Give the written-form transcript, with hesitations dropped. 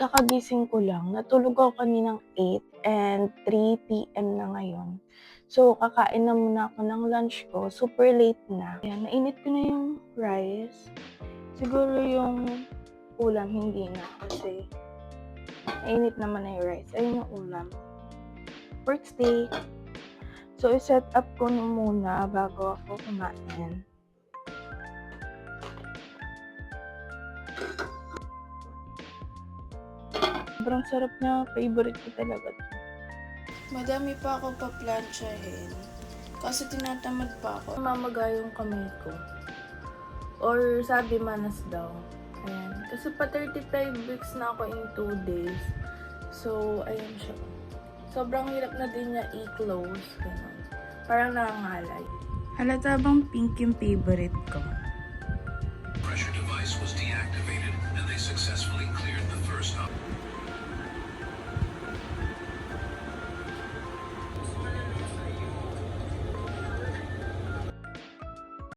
kakagising ko lang. Natulog ako kaninang 8 and 3 PM na ngayon. So, kakain na muna ako ng lunch ko. Super late na. Ayan, nainit ko na yung rice. Siguro yung ulam hindi na kasi nainit naman na yung rice. Ayun yung ulam. Pork steak. So, i-set up ko na muna bago ako kumain. Sobrang sarap niya. Favorite ko talaga to. Madami pa ako pa-planchahin. Kasi tinatamad pa ako. Mamaga yung kamay ko. Or sabi manas daw. Ayan. Kasi pa 35 weeks na ako in 2 days. So, ayan siya. Sobrang hirap na din niya i-close. Ganun. Parang nangangalay. Halata bang pink yung favorite ko?